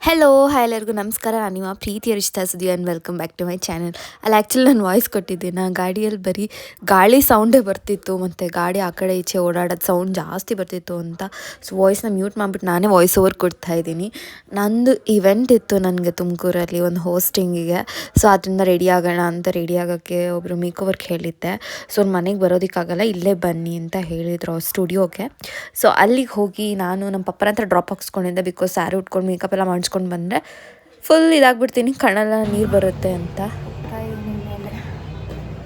Hello hi ಎಲ್ಲರಿಗೂ ನಮಸ್ಕಾರ. ನಾನು ನಿಮ್ಮ ಪ್ರೀತಿಯ Rishta Sudi and welcome back to my channel. ಅಲ್ಲಿ ಆ್ಯಕ್ಚುಲಿ ನಾನು ವಾಯ್ಸ್ ಕೊಟ್ಟಿದ್ದೆ, ನಾನು ಗಾಡಿಯಲ್ಲಿ ಬರೀ ಗಾಳಿ ಸೌಂಡೇ ಬರ್ತಿತ್ತು ಮತ್ತು ಗಾಡಿ ಆ ಕಡೆ ಈಚೆ ಓಡಾಡೋದು ಸೌಂಡ್ ಜಾಸ್ತಿ ಬರ್ತಿತ್ತು ಅಂತ ವಾಯ್ಸ್ನ ಮ್ಯೂಟ್ ಮಾಡಿಬಿಟ್ಟು ನಾನೇ ವಾಯ್ಸ್ ಓವರ್ ಕೊಡ್ತಾಯಿದ್ದೀನಿ. ನಂದು ಇವೆಂಟ್ ಇತ್ತು ನನಗೆ ತುಮಕೂರಲ್ಲಿ ಒಂದು ಹೋಸ್ಟಿಂಗಿಗೆ. ಸೊ ಅದರಿಂದ ರೆಡಿ ಆಗೋಣ ಅಂತ ರೆಡಿ ಆಗೋಕ್ಕೆ ಒಬ್ಬರು ಮೇಕೋವರ್ಗೆ ಹೇಳಿದ್ದೆ. ಸೊ ಮನೆಗೆ ಬರೋದಕ್ಕಾಗಲ್ಲ, ಇಲ್ಲೇ ಬನ್ನಿ ಅಂತ ಹೇಳಿದರು ಸ್ಟುಡಿಯೋಗೆ. ಸೊ ಅಲ್ಲಿಗೆ ಹೋಗಿ ನಾನು ನಮ್ಮ ಪಪ್ಪರ ಹತ್ರ ಡ್ರಾಪ್ ಹಾಕ್ಸ್ಕೊಂಡಿದ್ದೆ, ಬಿಕಾಸ್ ಸ್ಯಾರಿ ಉಟ್ಕೊಂಡು ಮೇಕಪ್ ಎಲ್ಲ ಮಾಡಿಸ್ಕೊಂಡು ಬಂದರೆ ಫುಲ್ ಇದಾಗ್ಬಿಡ್ತೀನಿ, ಕಣ್ಣೆಲ್ಲ ನೀರು ಬರುತ್ತೆ ಅಂತ. ಮೇಲೆ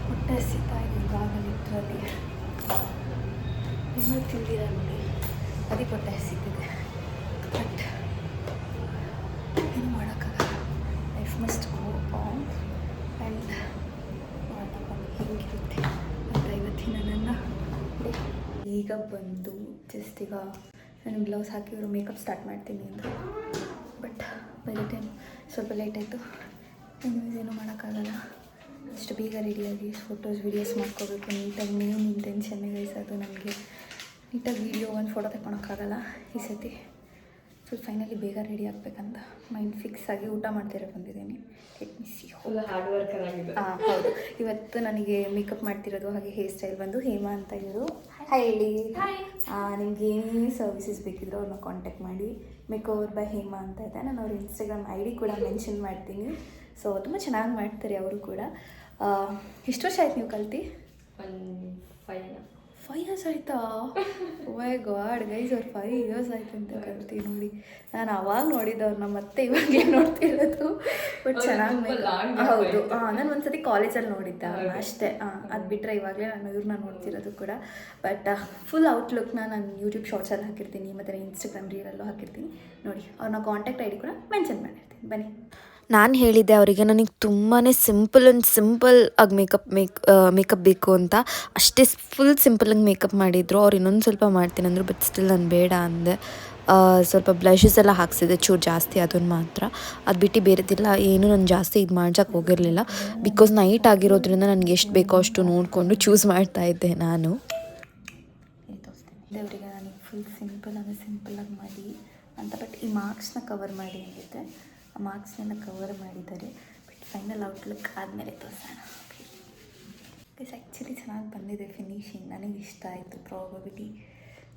ಹೊಟ್ಟೆ ಹಸಿತಾ ಇದೆ ಇವಾಗ ಲಿಟ್ರಲ್ಲಿ, ಇನ್ನೂ ತಿಂದಿರ ನೋಡಿ, ಅದಕ್ಕೆ ಹೊಟ್ಟೆ ಹಸಿತಿದೆ. ಬಟ್ ಏನು ಮಾಡೋಕ್ಕಾಗಲ್ಲ, life must go on and ಹೇಗಿರುತ್ತೆ ಅಂತ ಇವತ್ತಿನ ನನ್ನ ಈಗ ಬಂದು ಜಸ್ಟ್ ಈಗ ನಾನು ಬ್ಲೌಸ್ ಹಾಕಿ ಇವರು ಮೇಕಪ್ ಸ್ಟಾರ್ಟ್ ಮಾಡ್ತೀನಿ ಅಂದರು. ಬಟ್ ಬೈ ದ ಟೈಮ್ ಸ್ವಲ್ಪ ಲೇಟ್ ಆಯಿತು. ಎನಿವೇಸ್ ಏನೂ ಮಾಡೋಕ್ಕಾಗಲ್ಲ, ಅಷ್ಟು ಬೇಗ ರೆಡಿಯಾಗಿ ಫೋಟೋಸ್ ವೀಡಿಯೋಸ್ ಮಾಡ್ಕೋಬೇಕು ನೀಟಾಗಿ. ಮೇನ್ ಇಂಟೆನ್ಷನ್ನೇ ಅದು ನನಗೆ ನೀಟಾಗಿ ವೀಡಿಯೋ ಒಂದು ಫೋಟೋ ತಗೊಳಕ್ಕಾಗಲ್ಲ ಈ ಸತಿ. ಫುಲ್ ಫೈನಲಿ ಬೇಗ ರೆಡಿ ಆಗಬೇಕಂತ ಮೈಂಡ್ ಫಿಕ್ಸ್ ಆಗಿ ಊಟ ಮಾಡ್ತಿರೋ ಬಂದಿದ್ದೀನಿ. Let me C. Hard work ಆಗಿದೆ. ಹೌದು, ಇವತ್ತು ನನಗೆ ಮೇಕಪ್ ಮಾಡ್ತಿರೋದು ಹಾಗೆ ಹೇರ್ ಸ್ಟೈಲ್ ಬಂದು ಹೇಮಾ ಅಂತ ಇವರು. ಹಾಯ್ ಹೇಳಿ. ನಿಮ್ಗೆ ಏನೇ ಸರ್ವಿಸಸ್ ಬೇಕಿದ್ರು ಅವ್ರನ್ನ ಕಾಂಟ್ಯಾಕ್ಟ್ ಮಾಡಿ. ಮೇಕೋವರ್ ಬೈ ಹೇಮಾ ಅಂತ ಇದೆ. ನಾನು ಅವ್ರ ಇನ್ಸ್ಟಾಗ್ರಾಮ್ ID ಕೂಡ ಮೆನ್ಷನ್ ಮಾಡ್ತೀನಿ. ಸೊ ತುಂಬ ಚೆನ್ನಾಗಿ ಮಾಡ್ತಾರೆ ಅವರು ಕೂಡ. ಎಷ್ಟು ವರ್ಷ ಆಯ್ತು ನೀವು ಕಲ್ತು? 5 years ಆಯಿತಾ? ವೈ ಗಾಡ್ ಗೈಸ್, ಅವ್ರು 5 years ಆಯ್ತು ಅಂತ ಕಲ್ತೀವಿ ನೋಡಿ. ನಾನು ಅವಾಗ ನೋಡಿದ್ದವ್ರನ್ನ ಮತ್ತೆ ಇವಾಗಲೇ ನೋಡ್ತಿರೋದು. ಬಟ್ ಚೆನ್ನಾಗಿ ಹೌದು. ನಾನು ಒಂದ್ಸತಿ ಕಾಲೇಜಲ್ಲಿ ನೋಡಿದ್ದೆ ಅಷ್ಟೇ. ಅದು ಬಿಟ್ಟರೆ ಇವಾಗಲೇ ನಾನು ಇವ್ರನ್ನ ನೋಡ್ತಿರೋದು ಕೂಡ. ಬಟ್ ಫುಲ್ ಔಟ್ಲುಕ್ನ ನಾನು ಯೂಟ್ಯೂಬ್ ಶಾರ್ಟ್ಸಲ್ಲಿ ಹಾಕಿರ್ತೀನಿ ಮತ್ತು ಇನ್ಸ್ಟಾಗ್ರಾಮ್ ರೀಲಲ್ಲೂ ಹಾಕಿರ್ತೀನಿ ನೋಡಿ. ಅವ್ರನ್ನ ಕಾಂಟ್ಯಾಕ್ಟ್ ID ಕೂಡ ಮೆನ್ಷನ್ ಮಾಡಿರ್ತೀನಿ, ಬನ್ನಿ. ನಾನು ಹೇಳಿದ್ದೆ ಅವರಿಗೆ ನನಗೆ ತುಂಬಾ ಸಿಂಪಲ್ ಆಗಿ ಮೇಕಪ್ ಬೇಕು ಅಂತ. ಅಷ್ಟೇ ಫುಲ್ ಸಿಂಪಲಾಗಿ ಮೇಕಪ್ ಮಾಡಿದರು. ಅವ್ರು ಇನ್ನೊಂದು ಸ್ವಲ್ಪ ಮಾಡ್ತೀನಿ ಅಂದರು, ಬಟ್ ಸ್ಟಿಲ್ ನಾನು ಬೇಡ ಅಂದೆ. ಸ್ವಲ್ಪ ಬ್ಲಷಸ್ ಎಲ್ಲ ಹಾಕ್ಸಿದೆ ಚೂರು ಜಾಸ್ತಿ, ಅದನ್ನು ಮಾತ್ರ. ಅದು ಬಿಟ್ಟು ಬೇರೆದಿಲ್ಲ ಏನು ನಾನು ಜಾಸ್ತಿ ಇದು ಮಾಡ್ಸೋಕ್ಕೆ ಹೋಗಿರಲಿಲ್ಲ, ಬಿಕಾಸ್ ನೈಟ್ ಆಗಿರೋದ್ರಿಂದ ನನಗೆ ಎಷ್ಟು ಬೇಕೋ ಅಷ್ಟು ನೋಡಿಕೊಂಡು ಚೂಸ್ ಮಾಡ್ತಾಯಿದ್ದೆ ನಾನು. ದೇವರಿಗೆ ನನಗೆ ಫುಲ್ ಸಿಂಪಲಾಗಿ ಮಾಡಿ ಅಂತ. ಬಟ್ ಈ ಮಾರ್ಕ್ಸ್ನ ಕವರ್ ಮಾಡಿ ಅಂದಿದ್ದೆ, ಆ ಮಾರ್ಕ್ಸ್ನೆಲ್ಲ ಕವರ್ ಮಾಡಿದ್ದಾರೆ. ಬಟ್ ಫೈನಲ್ ಔಟ್ಲುಕ್ ಆದಮೇಲೆ ತೋರಿಸೋಣ. ಗೈಸ್ ಆ್ಯಕ್ಚುಲಿ ಚೆನ್ನಾಗಿ ಬಂದಿದೆ ಫಿನಿಶಿಂಗ್, ನನಗೆ ಇಷ್ಟ ಆಯಿತು. ಪ್ರಾಬಬಿಲಿ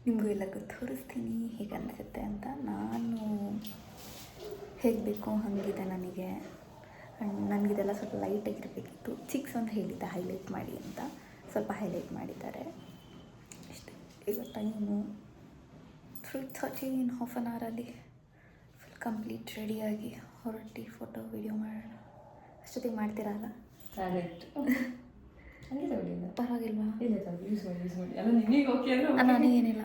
ನಿಮಗೂ ಎಲ್ಲರಿಗೂ ತೋರಿಸ್ತೀನಿ ಹೇಗೆ ಅನಿಸುತ್ತೆ ಅಂತ. ನಾನು ಹೇಗೆ ಬೇಕೋ ಹಾಗಿದೆ ನನಗೆ. ಆ್ಯಂಡ್ ನನಗಿದೆಲ್ಲ ಸ್ವಲ್ಪ ಲೈಟಾಗಿರಬೇಕಿತ್ತು. ಚಿಕ್ಸ್ ಅಂತ ಹೇಳಿದ್ದೆ ಹೈಲೈಟ್ ಮಾಡಿ ಅಂತ, ಸ್ವಲ್ಪ ಹೈಲೈಟ್ ಮಾಡಿದ್ದಾರೆ ಅಷ್ಟೇ. ಈಗ ಟೈಮು 3:30, ಇನ್ ಹಾಫ್ ಆನ್ ಅವರಲ್ಲಿ ಫುಲ್ ಕಂಪ್ಲೀಟ್ ರೆಡಿಯಾಗಿ ಹೊರಟಿ ಫೋಟೋ ವೀಡಿಯೋ ಮಾಡೋಣ. ಅಷ್ಟೊತ್ತಿಗೆ ಮಾಡ್ತೀರಲ್ಲ? ಪರವಾಗಿಲ್ವಾ? ನನಗೇನಿಲ್ಲ.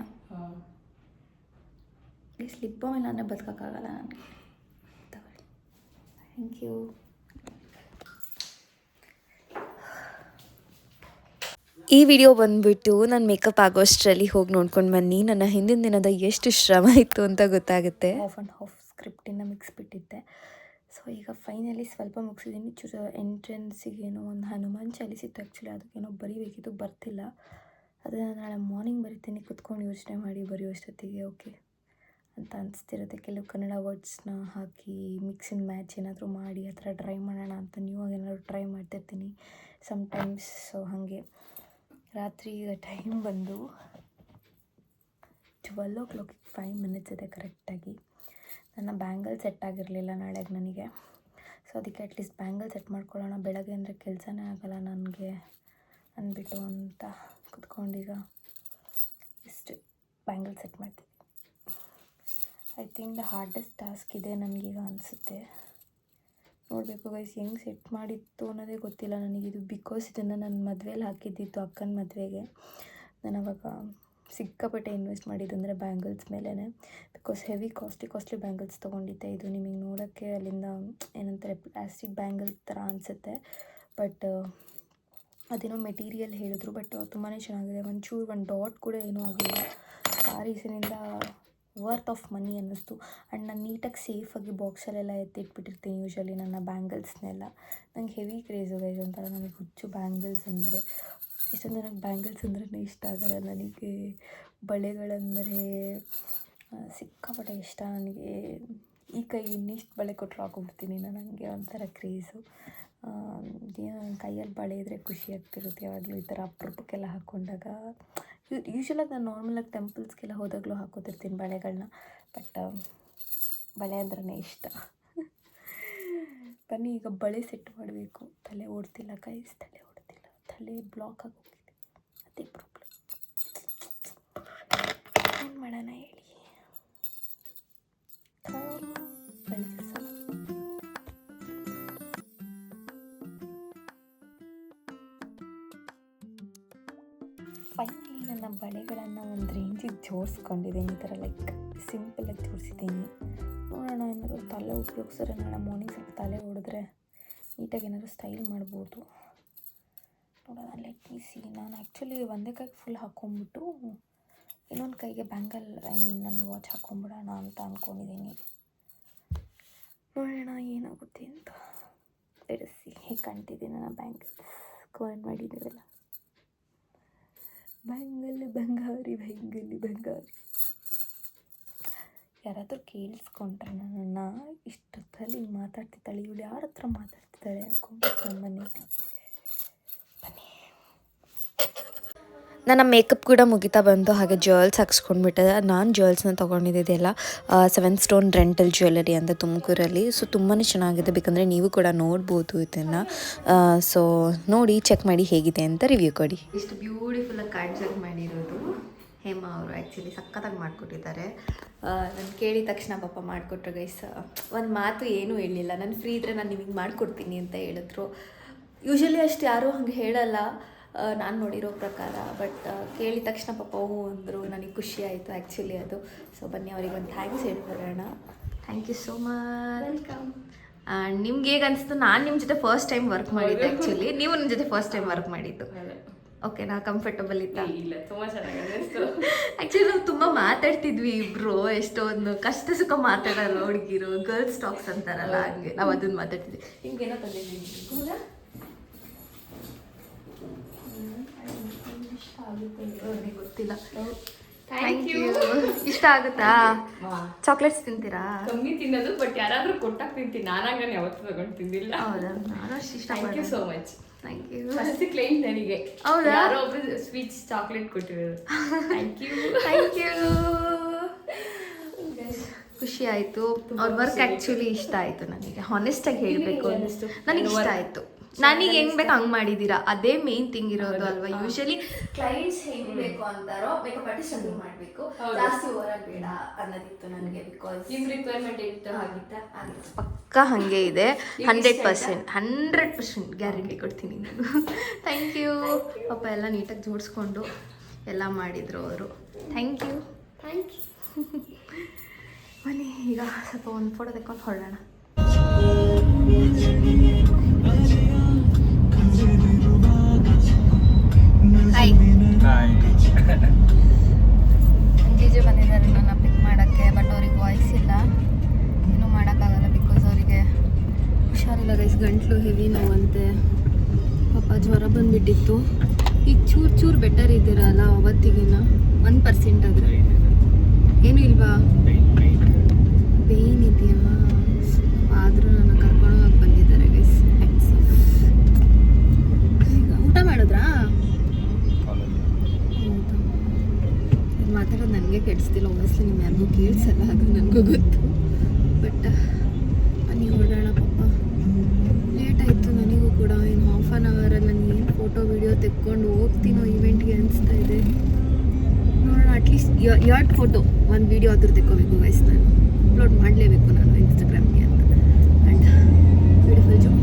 ಈ ಸ್ಲಿಪ್ ಮೇಲೆ ಅಂದರೆ ಬದುಕೋಕ್ಕಾಗಲ್ಲ ನನಗೆ. ತಗೊಳ್ಳಿ, ಥ್ಯಾಂಕ್ ಯು. ಈ ವಿಡಿಯೋ ಬಂದುಬಿಟ್ಟು ನಾನು ಮೇಕಪ್ ಆಗೋಷ್ಟರಲ್ಲಿ ಹೋಗಿ ನೋಡ್ಕೊಂಡು ಬನ್ನಿ. ನನ್ನ ಹಿಂದಿನ ದಿನದ ಎಷ್ಟು ಶ್ರಮ ಇತ್ತು ಅಂತ ಗೊತ್ತಾಗುತ್ತೆ. ಹಾಫ್ ಆ್ಯಂಡ್ ಹಾಫ್ ಸ್ಕ್ರಿಪ್ಟಿಂದ ಮುಗಿಸ್ಬಿಟ್ಟಿದ್ದೆ. ಸೊ ಈಗ ಫೈನಲಿ ಸ್ವಲ್ಪ ಮುಗಿಸಿದ್ದೀನಿ. ಚೂರು ಎಂಟ್ರೆನ್ಸಿಗೇನೋ ಒಂದು ಹನುಮಾನ್ ಚಾಲೀಸಿತ್ತು ಆ್ಯಕ್ಚುಲಿ, ಅದಕ್ಕೇನೋ ಬರೀಬೇಕಿತ್ತು, ಬರ್ತಿಲ್ಲ. ಅದನ್ನು ನಾಳೆ ಮಾರ್ನಿಂಗ್ ಬರಿತೀನಿ ಕೂತ್ಕೊಂಡು ಯೋಚನೆ ಮಾಡಿ ಬರೆಯೋಷ್ಟೊತ್ತಿಗೆ ಓಕೆ ಅಂತ ಅನಿಸ್ತಿರುತ್ತೆ. ಕೆಲವು ಕನ್ನಡ ವರ್ಡ್ಸ್ನ ಹಾಕಿ ಮಿಕ್ಸ್ ಆ್ಯಂಡ್ ಮ್ಯಾಚ್ ಏನಾದರೂ ಮಾಡಿ ಆ ಥರ ಟ್ರೈ ಮಾಡೋಣ ಅಂತ ನ್ಯೂ ಆಗಿ ಏನಾದರೂ ಟ್ರೈ ಮಾಡ್ತಿರ್ತೀನಿ ಸಮ್ಟೈಮ್ಸ್. ಸೊ ಹಾಗೆ ರಾತ್ರಿ ಈಗ ಟೈಮ್ ಬಂದು 12 o'clock, 5 minutes ಇದೆ ಕರೆಕ್ಟಾಗಿ. ನನ್ನ ಬ್ಯಾಂಗಲ್ ಸೆಟ್ ಆಗಿರಲಿಲ್ಲ ನಾಳೆಗೆ ನನಗೆ. ಸೊ ಅದಕ್ಕೆ ಅಟ್ಲೀಸ್ಟ್ ಬ್ಯಾಂಗಲ್ ಸೆಟ್ ಮಾಡ್ಕೊಳ್ಳೋಣ, ಬೆಳಗ್ಗೆ ಅಂದರೆ ಕೆಲಸನೇ ಆಗೋಲ್ಲ ನನಗೆ ಅಂದ್ಬಿಟ್ಟು ಅಂತ ಕುತ್ಕೊಂಡೀಗ ಇಷ್ಟು ಬ್ಯಾಂಗಲ್ ಸೆಟ್ ಮಾಡ್ತೀನಿ. I think the hardest task ಇದೆ ನನಗೀಗ ಅನಿಸುತ್ತೆ. ನೋಡಬೇಕು ಗೈಸ್ ಹೆಂಗೆ ಸೆಟ್ ಮಾಡಿತ್ತು ಅನ್ನೋದೇ ಗೊತ್ತಿಲ್ಲ ನನಗಿದು. ಬಿಕಾಸ್ ಇದನ್ನು ನಾನು ಮದುವೆಯಲ್ಲಿ ಹಾಕಿದ್ದಿತ್ತು, ಅಕ್ಕನ ಮದುವೆಗೆ. ನಾನು ಅವಾಗ ಸಿಕ್ಕಾಪಟ್ಟೆ ಇನ್ವೆಸ್ಟ್ ಮಾಡಿದ್ದು ಅಂದರೆ ಬ್ಯಾಂಗಲ್ಸ್ ಮೇಲೇ. ಬಿಕಾಸ್ ಹೆವಿ ಕಾಸ್ಟ್ಲಿ ಬ್ಯಾಂಗಲ್ಸ್ ತೊಗೊಂಡಿದ್ದೆ. ಇದು ನಿಮಗೆ ನೋಡೋಕ್ಕೆ ಅಲ್ಲಿಂದ ಏನಂತಾರೆ ಪ್ಲಾಸ್ಟಿಕ್ ಬ್ಯಾಂಗಲ್ ಥರ ಅನಿಸುತ್ತೆ, ಬಟ್ ಅದೇನೋ ಮೆಟೀರಿಯಲ್ ಹೇಳಿದ್ರು. ಬಟ್ ತುಂಬಾ ಚೆನ್ನಾಗಿದೆ. ಒಂದು ಡಾಟ್ ಕೂಡ ಏನೂ ಆಗಿಲ್ಲ. ಆ ರೀಸನಿಂದ ವರ್ತ್ ಆಫ್ ಮನಿ ಅನ್ನಿಸ್ತು. ಆ್ಯಂಡ್ ನಾನು ನೀಟಾಗಿ ಸೇಫಾಗಿ ಬಾಕ್ಸಲ್ಲೆಲ್ಲ ಎತ್ತಿಟ್ಬಿಟ್ಟಿರ್ತೀನಿ ಯೂಶ್ವಲಿ ನನ್ನ ಬ್ಯಾಂಗಲ್ಸ್ನೆಲ್ಲ. ನಂಗೆ ಹೆವಿ ಕ್ರೇಜು ಗೈಸ್, ಒಂಥರ ನನಗೆ ಹುಚ್ಚು ಬ್ಯಾಂಗಲ್ಸ್ ಅಂದರೆ. ಎಷ್ಟೊಂದು ಜನಕ್ಕೆ ಬ್ಯಾಂಗಲ್ಸ್ ಅಂದ್ರೇ ಇಷ್ಟ ಆಗಲ್ಲ. ನನಗೆ ಬಳೆಗಳಂದರೆ ಸಿಕ್ಕಾಪಟ್ಟೆ ಇಷ್ಟ. ನನಗೆ ಈ ಕೈಗೆ ಇನ್ನಿಷ್ಟು ಬಳೆ ಕೊಟ್ಟರು ಹಾಕೊಂಡ್ಬಿಡ್ತೀನಿ ನಾನು, ನನಗೆ ಒಂಥರ ಕ್ರೇಜು. ಕೈಯಲ್ಲಿ ಬಳೆ ಇದ್ದರೆ ಖುಷಿ ಆಗ್ತಿರುತ್ತೆ ಯಾವಾಗಲೂ. ಈ ಥರ ಅಪರೂಪಕ್ಕೆಲ್ಲ ಹಾಕ್ಕೊಂಡಾಗ ಯೂಶ್ವಲಾಗಿ ನಾನು ನಾರ್ಮಲಾಗಿ ಟೆಂಪಲ್ಸ್ಗೆಲ್ಲ ಹೋದಾಗಲೂ ಹಾಕೋತಿರ್ತೀನಿ ಬಳೆಗಳನ್ನ. ಬಟ್ ಬಳೆ ಅಂದ್ರೇ ಇಷ್ಟ. ಬನ್ನಿ ಈಗ ಬಳೆ ಸೆಟ್ ಮಾಡಬೇಕು. ತಲೆ ಓಡ್ತಿಲ್ಲ ಗೈಸ್, ತಲೆ ಓಡ್ತಿಲ್ಲ, ತಲೆ ಬ್ಲಾಕ್ ಆಗಿ ಹೋಗಿದೆ, ಅದೇ ಪ್ರಾಬ್ಲಮ್. ಏನು ಮಾಡೋಣ ಹೇಳಿ. ಫೈನಲಿ ನನ್ನ ಬಳೆಗಳನ್ನು ಒಂದು ರೇಂಜಿಗೆ ಜೋಡಿಸ್ಕೊಂಡಿದ್ದೀನಿ. ಈ ಥರ ಲೈಕ್ ಸಿಂಪಲಾಗಿ ಜೋಡಿಸಿದ್ದೀನಿ. ನೋಡೋಣ, ಏನಾದ್ರು ತಲೆ ಉಪಯೋಗಿಸಿದ್ರೆ ನಾಳೆ ಮಾರ್ನಿಂಗ್ ಸ್ವಲ್ಪ ತಲೆ ಹೊಡೆದ್ರೆ ನೀಟಾಗಿ ಏನಾದರೂ ಸ್ಟೈಲ್ ಮಾಡ್ಬೋದು. ನೋಡೋಣ, ಲೆಟ್ ಮೀ ಸಿ. ನಾನು ಆ್ಯಕ್ಚುಲಿ ಒಂದೇ ಕೈಗೆ ಫುಲ್ ಹಾಕ್ಕೊಂಬಿಟ್ಟು ಇನ್ನೊಂದು ಕೈಗೆ ಬ್ಯಾಂಗಲ್ ನನ್ನ ವಾಚ್ ಹಾಕ್ಕೊಂಬಿಡೋಣ ಅಂತ ಅಂದ್ಕೊಂಡಿದ್ದೀನಿ. ನೋಡೋಣ ಏನಾಗುತ್ತೆ ಅಂತ. ಬಿಡಿಸಿ ಹೇಗೆ ಕಾಣ್ತಿದ್ದೀನಿ ನನ್ನ ಬ್ಯಾಂಗಲ್ಸ್ ಕಮೆಂಟ್ ಮಾಡಿದ್ದೀವಲ್ಲ. ಬ್ಯಾಂಗಲ್ ಬಂಗಾರಿ, ಬ್ಯಾಂಗಲ್ಲಿ ಬಂಗಾರಿ. ಯಾರಾದರೂ ಕೇಳಿಸ್ಕೊಂಡ್ರೆ ನನ್ನನ್ನು ಇಷ್ಟೊತ್ತಲ್ಲಿ ಮಾತಾಡ್ತಿದ್ದಾಳೆ, ಇವಳು ಯಾರ ಹತ್ರ ಮಾತಾಡ್ತಿದ್ದಾಳೆ ಅಂದ್ಕೊಂಡು ನಮ್ಮ ಮನೆಯಲ್ಲಿ. ಬನ್ನಿ, ನನ್ನ ಮೇಕಪ್ ಕೂಡ ಮುಗಿತಾ ಬಂತು. ಹಾಗೆ ಜ್ಯುವೆಲ್ಸ್ ಹಾಕ್ಸ್ಕೊಂಡ್ಬಿಟ್ಟೆ. ನಾನು ಜ್ಯುವೆಲ್ಸ್ನ ತೊಗೊಂಡಿದ್ದೆಲ್ಲ 7 ಸ್ಟೋನ್ ರೆಂಟಲ್ ಜ್ಯುವೆಲರಿ ಅಂತ ತುಮಕೂರಲ್ಲಿ. ಸೊ ತುಂಬಾ ಚೆನ್ನಾಗಿದೆ, ಬೇಕಂದರೆ ನೀವು ಕೂಡ ನೋಡ್ಬೋದು ಇದನ್ನು. ಸೊ ನೋಡಿ, ಚೆಕ್ ಮಾಡಿ ಹೇಗಿದೆ ಅಂತ ರಿವ್ಯೂ ಕೊಡಿ. ಇಷ್ಟು ಬ್ಯೂಟಿಫುಲ್ಲಾಗಿ ಕಾರ್ಡ್ ಚೆಕ್ ಮಾಡಿರೋದು ಹೇಮಾ ಅವರು ಆ್ಯಕ್ಚುಲಿ ಸಖತ್ತಾಗಿ ಮಾಡಿಕೊಟ್ಟಿದ್ದಾರೆ. ನಾನು ಕೇಳಿದ ತಕ್ಷಣ ಪಾಪ ಮಾಡಿಕೊಟ್ರು ಗೈಸ್. ಒಂದು ಮಾತು ಏನೂ ಹೇಳಿಲ್ಲ, ನಾನು ಫ್ರೀ ಇದ್ದರೆ ನಾನು ನಿಮಗೆ ಮಾಡಿಕೊಡ್ತೀನಿ ಅಂತ ಹೇಳಿದ್ರು. ಯೂಶ್ವಲಿ ಅಷ್ಟು ಯಾರೂ ಹಂಗೆ ಹೇಳಲ್ಲ ನಾನು ನೋಡಿರೋ ಪ್ರಕಾರ. ಬಟ್ ಕೇಳಿದ ತಕ್ಷಣ ಪಾಪ ಹೂ ಅಂದರು, ನನಗೆ ಖುಷಿ ಆಯಿತು ಆ್ಯಕ್ಚುಲಿ ಅದು. ಸೊ ಬನ್ನಿ ಅವರಿಗೆ ಒಂದು ಥ್ಯಾಂಕ್ಸ್ ಹೇಳ್ಬರೋಣ. Thank you so much. Welcome. And ನಿಮ್ಗೆ ಹೇಗೆ ಅನಿಸ್ತು? ನಾನು ನಿಮ್ಮ ಜೊತೆ ಫಸ್ಟ್ ಟೈಮ್ ವರ್ಕ್ ಮಾಡಿದ್ದೆ ಆ್ಯಕ್ಚುಲಿ, ನೀವು ನನ್ನ ಜೊತೆ ಫಸ್ಟ್ ಟೈಮ್ ವರ್ಕ್ ಮಾಡಿದ್ದು. ಓಕೆನಾ? ಕಂಫರ್ಟಬಲ್ ಇತ್ತಾ? ಇಲ್ಲ, ತುಂಬ ಚೆನ್ನಾಗಿದೆ. ಆ್ಯಕ್ಚುಲಿ ನಾವು ತುಂಬ ಮಾತಾಡ್ತಿದ್ವಿ ಇಬ್ಬರು, ಎಷ್ಟೊಂದು ಕಷ್ಟ ಸುಖ ಮಾತಾಡಲ್ಲ ಹುಡುಗಿರು, ಗರ್ಲ್ಸ್ ಟಾಕ್ಸ್ ಅಂತಾರಲ್ಲ, ಹಂಗೆ ನಾವು ಅದನ್ನು ಮಾತಾಡ್ತಿದ್ವಿ. ನಿಮ್ಗೇನೋ ತಂದಿದ್ದೀನಿ, ಇಷ್ಟ ಆಗುತ್ತೆ ನನಗೆ ಗೊತ್ತಿಲ್ಲ. Thank you. ಇಷ್ಟ ಆಗುತ್ತಾ? ಚಾಕ್ಲೇಟ್ಸ್ ತಿಂತೀರಾ? ಕಮ್ಮಿ ತಿನ್ನೋದು, ಬಟ್ ಯಾರಾದರೂ ಕೊಟ್ಟಾಗ ತಿಂತೀನಿ, ನಾನಾಗ ಯಾವತ್ತೂ ತಗೊಂಡು ತಿಂದಿಲ್ಲ. ಹೌದಾ? ನಾನು ಅಷ್ಟು ಇಷ್ಟ. Thank you so much. Thank you. First client ನನಗೆ. ಹೌದಾ? ಯಾರೋ ಒಬ್ಬರು ಸ್ವೀಟ್ಸ್ ಚಾಕ್ಲೇಟ್ ಕೊಟ್ಟಿರೋದು. Thank you. Thank you. ಖುಷಿ ಆಯಿತು. ಅವ್ರ ವರ್ಕ್ ಆ್ಯಕ್ಚುಲಿ ಇಷ್ಟ ಆಯಿತು ನನಗೆ, ಹಾನೆಸ್ಟಾಗಿ ಹೇಳಬೇಕು. ನನಗೆ ಇಷ್ಟ ಆಯಿತು. ನನಗೆ ಹೆಂಗೆ ಬೇಕು ಹಂಗೆ ಮಾಡಿದ್ದೀರಾ, ಅದೇ ಮೇನ್ ಥಿಂಗ್ ಇರೋದು ಅಲ್ವಾ. ಯೂಶಲಿ ಕ್ಲೈಂಟ್ಸ್ ಹೆಂಗೆ ಬೇಕು ಅಂತಾರೋ ಮೇಕಪ್ ಆರ್ಟಿಸ್ಟ್ ಹಂಗೆ ಮಾಡಬೇಕು, ಜಾಸ್ತಿ ಓವರಾಲ್ ಬೇಡ ಅನ್ನೋದಿತ್ತು ನನಗೆ. ಬಿಕಾಸ್ ನಿಮ್ಮ ರಿಕ್ವೈರ್ಮೆಂಟ್ ಇತ್ತು, ಆಗಿತ್ತಾ? ಪಕ್ಕ ಹಾಗೆ ಇದೆ. 100% ಗ್ಯಾರಂಟಿ ಕೊಡ್ತೀನಿ ನಾನು. Thank you. ಪಾಪ ಎಲ್ಲ ನೀಟಾಗಿ ಜೋಡಿಸ್ಕೊಂಡು ಎಲ್ಲ ಮಾಡಿದರು ಅವರು. Thank you. ಬನ್ನಿ ಈಗ ಸ್ವಲ್ಪ ಒಂದು ಫೋಟೋ ತೆಕ್ಕೊಂಡು ಹೊರಡೋಣ. ಜೀಜು ಬಂದಿದ್ದಾರೆ ನನ್ನ ಪಿಕ್ ಮಾಡೋಕ್ಕೆ. ಬಟ್ ಅವ್ರಿಗೆ ವಾಯ್ಸ್ ಇಲ್ಲ, ಏನೂ ಮಾಡೋಕ್ಕಾಗಲ್ಲ. ಬಿಕಾಸ್ ಅವರಿಗೆ ಹುಷಾರಿಲ್ಲ ಗೈಸ್, ಗಂಟ್ಲು ಹೆವಿ ನೋವಂತೆ. ಪಾಪ ಜ್ವರ ಬಂದುಬಿಟ್ಟಿತ್ತು. ಈಗ ಚೂರು ಬೆಟರ್ ಇದ್ದೀರಲ್ಲ ಅವತ್ತಿಗಿನ 1% ಆದರೆ ಏನೂ ಇಲ್ವಾ? ಪೇಯ್ನ್ ಇದೆಯಾ? ಆದರೂ ನನ್ನ ಕರ್ಕೊಂಡು ಹೋಗಿ ಬಂದಿದ್ದಾರೆ ಗೈಸ್. ಈಗ ಊಟ ಮಾಡಿದ್ರಾ? ಹೌದು. ಮಾತಾಡೋದು ನನಗೆ ಕೆಡಿಸ್ತಿಲ್ಲ, ಒಬ್ವಿಯಸ್ಲಿ ನೀವು ಯಾರಿಗೂ ಕೇಳಿಸಲ್ಲ, ಅದು ನನಗೂ ಗೊತ್ತು. ಬಟ್ ಬನ್ನಿ ಹೊರಡೋಣ. ಪಾಪ ಲೇಟ್ ಆಯಿತು ನನಗೂ ಕೂಡ. ಇನ್ನು ½ ಆನ್ ಅವರಲ್ಲಿ ನಾನು ಏನು ಫೋಟೋ ವಿಡಿಯೋ ತೆಕ್ಕೊಂಡು ಹೋಗ್ತೀನೋ ಈವೆಂಟ್ಗೆ ಅನಿಸ್ತಾ ಇದೆ. ನೋಡೋಣ, ಅಟ್ಲೀಸ್ಟ್ 2 ಫೋಟೋ, 1 ವೀಡಿಯೋ ಆದರೂ ತೆಕ್ಕೋಬೇಕು ಗೈಸ್. ನಾನು ಅಪ್ಲೋಡ್ ಮಾಡಲೇಬೇಕು ನಾನು ಇನ್ಸ್ಟಾಗ್ರಾಮ್ಗೆ ಅಂತ. And beautiful joke.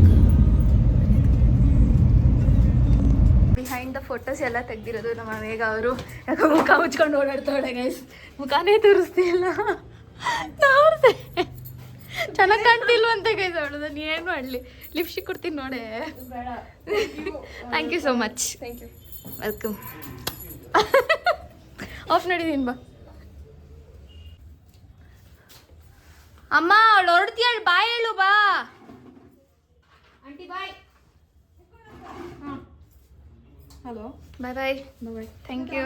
Behind the photos ಎಲ್ಲ ತೆಗ್ದಿರೋದು ನಮ್ಮ ಮೇಘ ಅವರು. ಯಾಕೋ ಮುಖ ಮುಚ್ಕೊಂಡು ಓಡಾಡ್ತಾಳೆ ಗೈಸ್, ಮುಖಾನೇ ತೋರಿಸ್ತಿಲ್ಲ. ತೋರಿಸೆ ಚೆನ್ನಾಗಿ ಕಾಣ್ತಿಲ್ವಂತೆ ಗೈಸ್ ಅವಳದು. ನೀ ಏನು ಮಾಡಲಿ, ಲಿಪ್ಸ್ಟಿಕ್ ಕೊಡ್ತೀನಿ ನೋಡೆ. Thank you so much. Thank you. Welcome. ಆಫ್ ನಡೀತೀನಿ ಬಾ. ಅಮ್ಮ ಅವಳು ಹೊರಡ್ತೀಯಾಳು, ಬಾಯ್ ಹೇಳು ಬಾ. Aunty bye. Hello, bye bye. Bye. Thank you.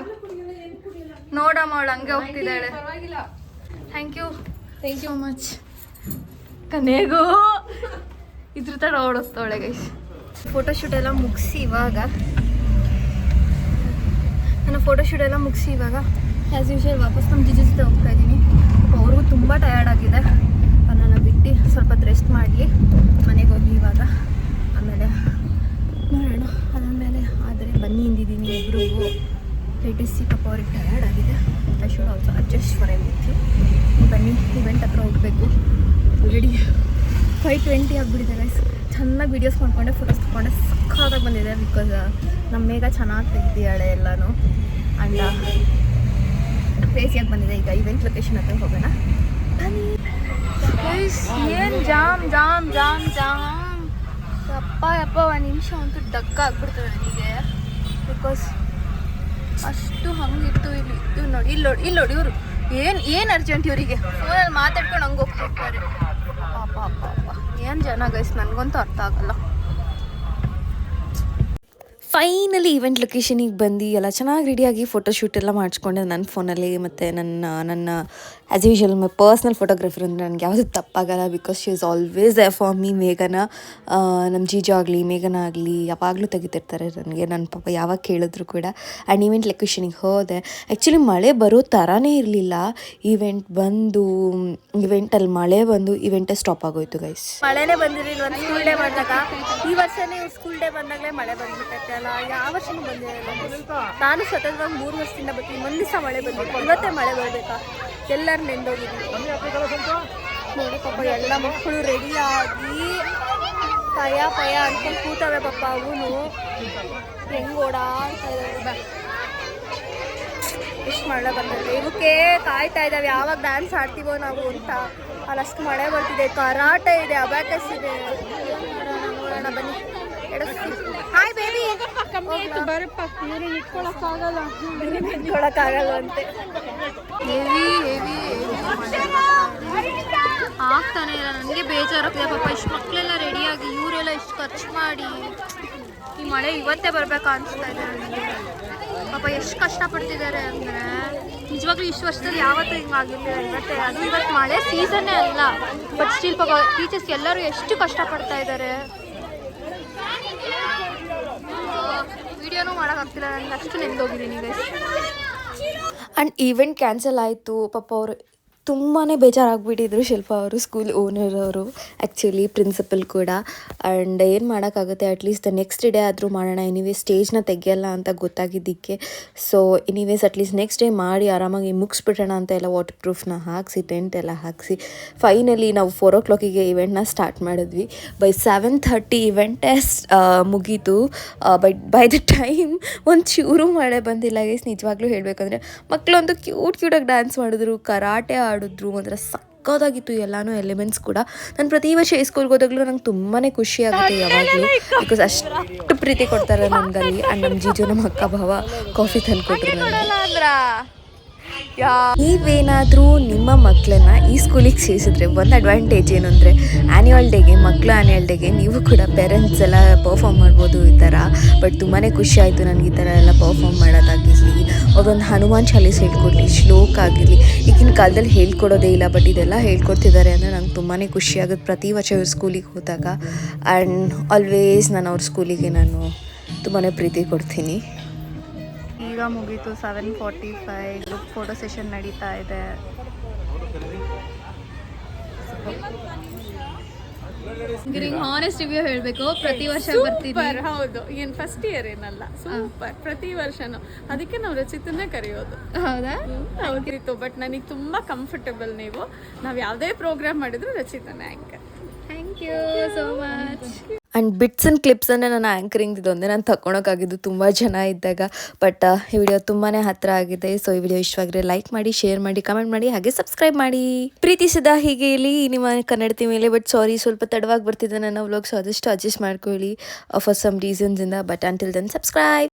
ನೋಡಮ್ಮ ಅವಳು ಹಂಗೆ ಹೋಗ್ತಿದ್ದಾಳೆ. ಪರವಾಗಿಲ್ಲ. Thank you so much. ಕನೆಗೂ ಇದ್ರ ಥರ ಓಡಿಸ್ತಾಳೆ ಗೈಸ್. ಫೋಟೋಶೂಟ್ ಎಲ್ಲ ಮುಗಿಸಿ ಇವಾಗ ಆ್ಯಸ್ ಯೂಶುವಲ್ ವಾಪಸ್ ನಮ್ಮ ಜಿಜು ಜೊತೆ ಹೋಗ್ತಾ ಇದ್ದೀನಿ. ಅವ್ರಿಗೂ ತುಂಬ ಟಯರ್ಡ್ ಆಗಿದೆ. ನನ್ನ ಬಿಟ್ಟು ಸ್ವಲ್ಪ ರೆಸ್ಟ್ ಮಾಡಲಿ, ಮನೆಗೆ ಹೋಗಿ ಇವಾಗ ಆಮೇಲೆ ನೋಡೋಣ. ಅದಾದಮೇಲೆ ಆದರೆ ಬನ್ನಿ ಎಂದಿದ್ದೀನಿ ಇಬ್ಬರಿಗೂ. ಲೇಟೆಸ್ಟ್ ಪಾಪ ಅವ್ರಿಗೆ ಟಯರ್ಡ್ ಆಗಿದೆ. I should also adjust for everything. ಬನ್ನಿ ಇವೆಂಟ್ ಹತ್ರ ಹೋಗಬೇಕು. ಆಲ್ರೆಡಿ 5:20 ಆಗಿಬಿಟ್ಟಿದೆ ಗೈಸ್. ಚೆನ್ನಾಗಿ ವೀಡಿಯೋಸ್ ಮಾಡ್ಕೊಂಡೆ, ಫೋಟೋಸ್ ತೊಗೊಂಡೆ, ಸಕ್ಕತ್ತಾಗಿ ಬಂದಿದೆ. ಬಿಕಾಸ್ ನಮ್ಮ ಮೇಘ ಚೆನ್ನಾಗಿ ತೆಗ್ದಿದ್ದಾಳೆ ಎಲ್ಲನೂ. ಆ್ಯಂಡ್ ಕ್ರೇಜಿಯಾಗಿ ಬಂದಿದೆ. ಈಗ ಇವೆಂಟ್ ಲೊಕೇಶನ್ ಹತ್ರ ಹೋಗೋಣ ಬನ್ನಿ. ಏನು ಜಾಮ್ ಜಾಮ್ ಜಾಮ್ ಜಾಮ್ ಯಪ್ಪ 1 ನಿಮಿಷ ಅಂತೂ ಡಕ್ಕ ಆಗ್ಬಿಡ್ತದೆ ನನಗೆ. ಬಿಕಾಸ್ ಅಷ್ಟು ಹಂಗಿತ್ತು. ಇಲ್ಲಿ ನೋಡಿ ಇವರು ಏನು ಅರ್ಜೆಂಟ್ ಇವರಿಗೆ. ಫೋನಲ್ಲಿ ಮಾತಾಡ್ಕೊಂಡು ಹಂಗೆ ಹೋಗ್ತಿರ್ತಾರೆ. ಪಾಪ ಏನು ಜನ ಗೈಸ್, ನನಗಂತೂ ಅರ್ಥ ಆಗಲ್ಲ. ಫೈನಲಿ ಇವೆಂಟ್ ಲೊಕೇಶನಿಗೆ ಬಂದು ಎಲ್ಲ ಚೆನ್ನಾಗಿ ರೆಡಿಯಾಗಿ ಫೋಟೋಶೂಟ್ ಎಲ್ಲ ಮಾಡಿಸ್ಕೊಂಡೆ ನನ್ನ ಫೋನಲ್ಲಿ. ಮತ್ತು ನನ್ನ as usual my personal photographer ಅಂದರೆ ನನಗೆ ಯಾವುದೂ ತಪ್ಪಾಗಲ್ಲ. Because she is always there for me. ಮೇಘನ ನಮ್ಮ ಜೀಜು ಆಗಲಿ ಮೇಘನ ಆಗಲಿ ಯಾವಾಗಲೂ ತೆಗಿತಿರ್ತಾರೆ ನನಗೆ. ನನ್ನ ಪಾಪ ಯಾವಾಗ ಕೇಳಿದ್ರು ಕೂಡ. ಆ್ಯಂಡ್ ಇವೆಂಟ್ ಲೊಕೇಶನಿಗೆ ಹೋದೆ. ಆ್ಯಕ್ಚುಲಿ ಮಳೆ ಬರೋ ಥರನೇ ಇರಲಿಲ್ಲ. ಇವೆಂಟಲ್ಲಿ ಮಳೆ ಬಂದು ಇವೆಂಟೇ ಸ್ಟಾಪ್ ಆಗೋಯ್ತು ಗೈಸ್. ಮಳೆನೇ ಬಂದಿರಲಿಲ್ಲ ಒಂದು ಸ್ಕೂಲ್ ಡೇ ಬಂದಾಗ. ಈ ವರ್ಷನೇ ಸ್ಕೂಲ್ ಡೇ ಬಂದಾಗಲೇ ಮಳೆ ಬಂದ್ಬಿಟ್ಟೈತೆ ಅಲ್ಲ. ಯಾವ ವರ್ಷನೂ ಬಂದಿರಲಿಲ್ಲ. ನಾನು ಸತತವಾಗಿ 3 ವರ್ಷದಿಂದ ಬರ್ತೀನಿ. ಒಂದು ದಿವಸ ಮಳೆ ಬಂದಿಲ್ಲ. ಇವತ್ತೇ ಮಳೆ ಬರಬೇಕಾ? ಎಲ್ಲರೂ ನೆಂದೋಗಿದ್ದೀವಿ ನೋಡಿ. ಪಾಪ ಎಲ್ಲ ಮಕ್ಕಳು ರೆಡಿಯಾಗಿ ಪಯ ಅಂದ್ಕೊಂಡು ಕೂತವೆ ಪಾಪ. ಅವನು ಹೆಂಗೆ ಓಡಾಡ್ತಾ ಇದ್ದಾವೆ. ಎಷ್ಟು ಮಳೆ ಬಂದಿದೆ. ಇವಕ್ಕೆ ಕಾಯ್ತಾ ಇದ್ದಾವೆ ಯಾವಾಗ ಡ್ಯಾನ್ಸ್ ಆಡ್ತೀವೋ ನಾವು ಅಂತ. ಅಲ್ಲಷ್ಟು ಮಳೆ ಬರ್ತಿದೆ. ಕರಾಟೆ ಇದೆ, ಅಬ್ಯಾಕಸ್ ಇದೆ. ನೋಡೋಣ ಬನ್ನಿ. Hi baby. ಇಟ್ಕೊಳಕ್ಕಾಗಲ್ಲ ಅಂತೆ. ಹೆವಿ ಆಗ್ತಾನೆ ಇಲ್ಲ. ನನಗೆ ಬೇಜಾರಾಗ್ತಿದೆ ಪಾಪ. ಇಷ್ಟು ಮಕ್ಕಳೆಲ್ಲ ರೆಡಿಯಾಗಿ ಇವರೆಲ್ಲ ಇಷ್ಟು ಖರ್ಚು ಮಾಡಿ ಈ ಮಳೆ ಇವತ್ತೇ ಬರಬೇಕಾ ಅನಿಸ್ತಾ ಇದೆ ನನಗೆ. ಪಾಪ ಎಷ್ಟು ಕಷ್ಟಪಡ್ತಿದ್ದಾರೆ ಅಂದರೆ ನಿಜವಾಗ್ಲೂ ಇಷ್ಟು ವರ್ಷದಲ್ಲಿ ಯಾವತ್ತೂ ಹಿಂಗಾಗಿರ್ಲಿಲ್ಲ. ಇವತ್ತು ಮಳೆ ಸೀಸನ್ನೇ ಅಲ್ಲ. ಬಟ್ ಸ್ಟಿಲ್ ಪಾಪ ಟೀಚರ್ಸ್ ಎಲ್ಲರೂ ಎಷ್ಟು ಕಷ್ಟಪಡ್ತಾ ಇದ್ದಾರೆ. ವಿಡಿಯೋನೂ ಮಾಡೋಕ್ಕಾಗ್ತಿಲ್ಲ ನನಗೆ, ಅಷ್ಟು ನೆಂದೋಗಿದ್ದೀನಿ ಗೈಸ್. ಆ್ಯಂಡ್ ಈವೆಂಟ್ ಕ್ಯಾನ್ಸಲ್ ಆಯಿತು. ಪಾಪ ಅವರು ತುಂಬಾ ಬೇಜಾರಾಗ್ಬಿಟ್ಟಿದ್ರು. ಶಿಲ್ಪ ಅವರು ಸ್ಕೂಲ್ ಓನರ್ ಅವರು, ಆ್ಯಕ್ಚುಲಿ ಪ್ರಿನ್ಸಿಪಲ್ ಕೂಡ. ಆ್ಯಂಡ್ ಏನು ಮಾಡೋಕ್ಕಾಗುತ್ತೆ, ಅಟ್ಲೀಸ್ಟ್ ನೆಕ್ಸ್ಟ್ ಡೇ ಆದರೂ ಮಾಡೋಣ. ಎನಿವೇಸ್ ಸ್ಟೇಜ್ನ ತೆಗಿಯಲ್ಲ ಅಂತ ಗೊತ್ತಾಗಿದ್ದಕ್ಕೆ. So anyways at least next day ಮಾಡಿ ಆರಾಮಾಗಿ ಮುಗಿಸ್ಬಿಡೋಣ ಅಂತ ಎಲ್ಲ ವಾಟರ್ ಪ್ರೂಫ್ನ ಹಾಕಿಸಿ ಟೆಂಟ್ ಎಲ್ಲ ಹಾಕಿಸಿ ಫೈನಲಿ ನಾವು 4 o'clock ಇವೆಂಟ್ನ ಸ್ಟಾರ್ಟ್ ಮಾಡಿದ್ವಿ. ಬೈ 7:30 ಇವೆಂಟೇ ಮುಗೀತು. ಬಟ್ ಬೈ ದ ಟೈಮ್ ಒಂಚೂರು ಮಳೆ ಬಂದಿಲ್ಲ ಗೈಸ್. ನಿಜವಾಗ್ಲೂ ಹೇಳಬೇಕಂದ್ರೆ ಮಕ್ಕಳಂತೂ ಕ್ಯೂಟಾಗಿ ಡ್ಯಾನ್ಸ್ ಮಾಡಿದ್ರು, ಕರಾಟೆ ಆಡಿದ್ರು. ಒಂಥರ ಸಕ್ಕತ್ತಾಗಿತ್ತು ಎಲ್ಲನೂ ಎಲಿಮೆಂಟ್ಸ್ ಕೂಡ. ನಾನು ಪ್ರತಿ ವರ್ಷ ಈ ಸ್ಕೂಲ್ಗೆ ಹೋದಾಗಲೂ ನಂಗೆ ತುಂಬಾ ಖುಷಿ ಆಗುತ್ತೆ ಯಾವಾಗಲೂ. ಬಿಕಾಸ್ ಅಷ್ಟು ಪ್ರೀತಿ ಕೊಡ್ತಾರೆ ನನಗಲ್ಲಿ. ಆ್ಯಂಡ್ ನಮ್ಮ ಜೀಜು ನಮ್ಮ ಅಕ್ಕ ಭಾವ ಕಾಫಿ ತಂದುಕೊಟ್ರು ನನಗೆ. ನೀವೇನಾದರೂ ನಿಮ್ಮ ಮಕ್ಕಳನ್ನ ಈ ಸ್ಕೂಲಿಗೆ ಸೇರಿಸಿದ್ರೆ ಒಂದು ಅಡ್ವಾಂಟೇಜ್ ಏನು ಅಂದರೆ ಆ್ಯನ್ಯುವಲ್ ಡೇಗೆ ನೀವು ಕೂಡ ಪೇರೆಂಟ್ಸ್ ಎಲ್ಲ ಪರ್ಫಾರ್ಮ್ ಮಾಡ್ಬೋದು ಈ ಥರ. ಬಟ್ ತುಂಬಾ ಖುಷಿ ಆಯಿತು ನನಗೆ ಈ ಥರ ಎಲ್ಲ ಪರ್ಫಾರ್ಮ್ ಮಾಡೋದಾಗಿರಲಿ, ಅವರೊಂದು ಹನುಮಾನ್ ಚಾಲೀಸ್ ಹೇಳ್ಕೊಡ್ಲಿ, ಶ್ಲೋಕ ಆಗಿರಲಿ. ಈಗಿನ ಕಾಲದಲ್ಲಿ ಹೇಳ್ಕೊಡೋದೇ ಇಲ್ಲ, ಬಟ್ ಇದೆಲ್ಲ ಹೇಳ್ಕೊಡ್ತಿದ್ದಾರೆ ಅಂದರೆ ನಂಗೆ ತುಂಬಾ ಖುಷಿ ಆಗುತ್ತೆ ಪ್ರತಿ ವರ್ಷ ಇವ್ರ ಸ್ಕೂಲಿಗೆ ಹೋದಾಗ. ಆ್ಯಂಡ್ ಆಲ್ವೇಸ್ ನಾನು ಅವ್ರ ಸ್ಕೂಲಿಗೆ ನಾನು ತುಂಬಾ ಪ್ರೀತಿ ಕೊಡ್ತೀನಿ. ಈಗ ಮುಗೀತು 7:45. ಗ್ರೂಪ್ ಫೋಟೋ ಸೆಷನ್ ನಡೀತಾ ಇದೆ. ಹಾನೆಸ್ಟ್ ರಿವ್ಯೂ ಹೇಳಬೇಕು, ಪ್ರತಿ ವರ್ಷ ಬರ್ತಿದ್ದೀವಿ. ಹೌದು, ಏನು ಫಸ್ಟ್ ಇಯರ್ ಏನಲ್ಲ, ಸೂಪರ್. ಪ್ರತಿ ವರ್ಷನೂ ಅದಕ್ಕೆ ನಾವು ರಚಿತನ್ನೇ ಕರೆಯೋದು. ಹೌದಾ? ಹೌದಿತ್ತು. ಬಟ್ ನನಗೆ ತುಂಬ ಕಂಫರ್ಟಬಲ್. ನಾವು ಯಾವುದೇ ಪ್ರೋಗ್ರಾಮ್ ಮಾಡಿದ್ರು ರಚಿತನೇ anchor. Thank you so much. And bits and ಕ್ಲಿಪ್ಸನ್ನೇ ನಾನು ಆ್ಯಂಕರಿಂಗ್ ಇದೊಂದೇ ನಾನು ತಗೊಳಕ್ಕಾಗಿದ್ದು ತುಂಬ ಜನ ಇದ್ದಾಗ. ಬಟ್ ಈ ವಿಡಿಯೋ ತುಂಬಾ ಹತ್ತಿರ ಆಗಿದೆ. ಸೊ ಈ ವಿಡಿಯೋ ಇಷ್ಟವಾಗಿದ್ರೆ ಲೈಕ್ ಮಾಡಿ, ಶೇರ್ ಮಾಡಿ, ಕಮೆಂಟ್ ಮಾಡಿ, ಹಾಗೆ ಸಬ್ಸ್ಕ್ರೈಬ್ ಮಾಡಿ. ಪ್ರೀತಿಸಿದ ಹೀಗೆ ಇಲ್ಲಿ ನಿಮ್ಮ ಕನ್ನಡತಿ ಮೇಲೆ. ಬಟ್ ಸಾರಿ, ಸ್ವಲ್ಪ ತಡವಾಗಿ ಬರ್ತಿದ್ದೆ ನನ್ನ ವ್ಲಾಗ್. ಸೊ ಅದಷ್ಟು ಅಡ್ಜಸ್ಟ್ ಮಾಡ್ಕೊಳ್ಳಿ ಫಾರ್ ಸಮ್ ರೀಸನ್ಸಿಂದ. But until then subscribe.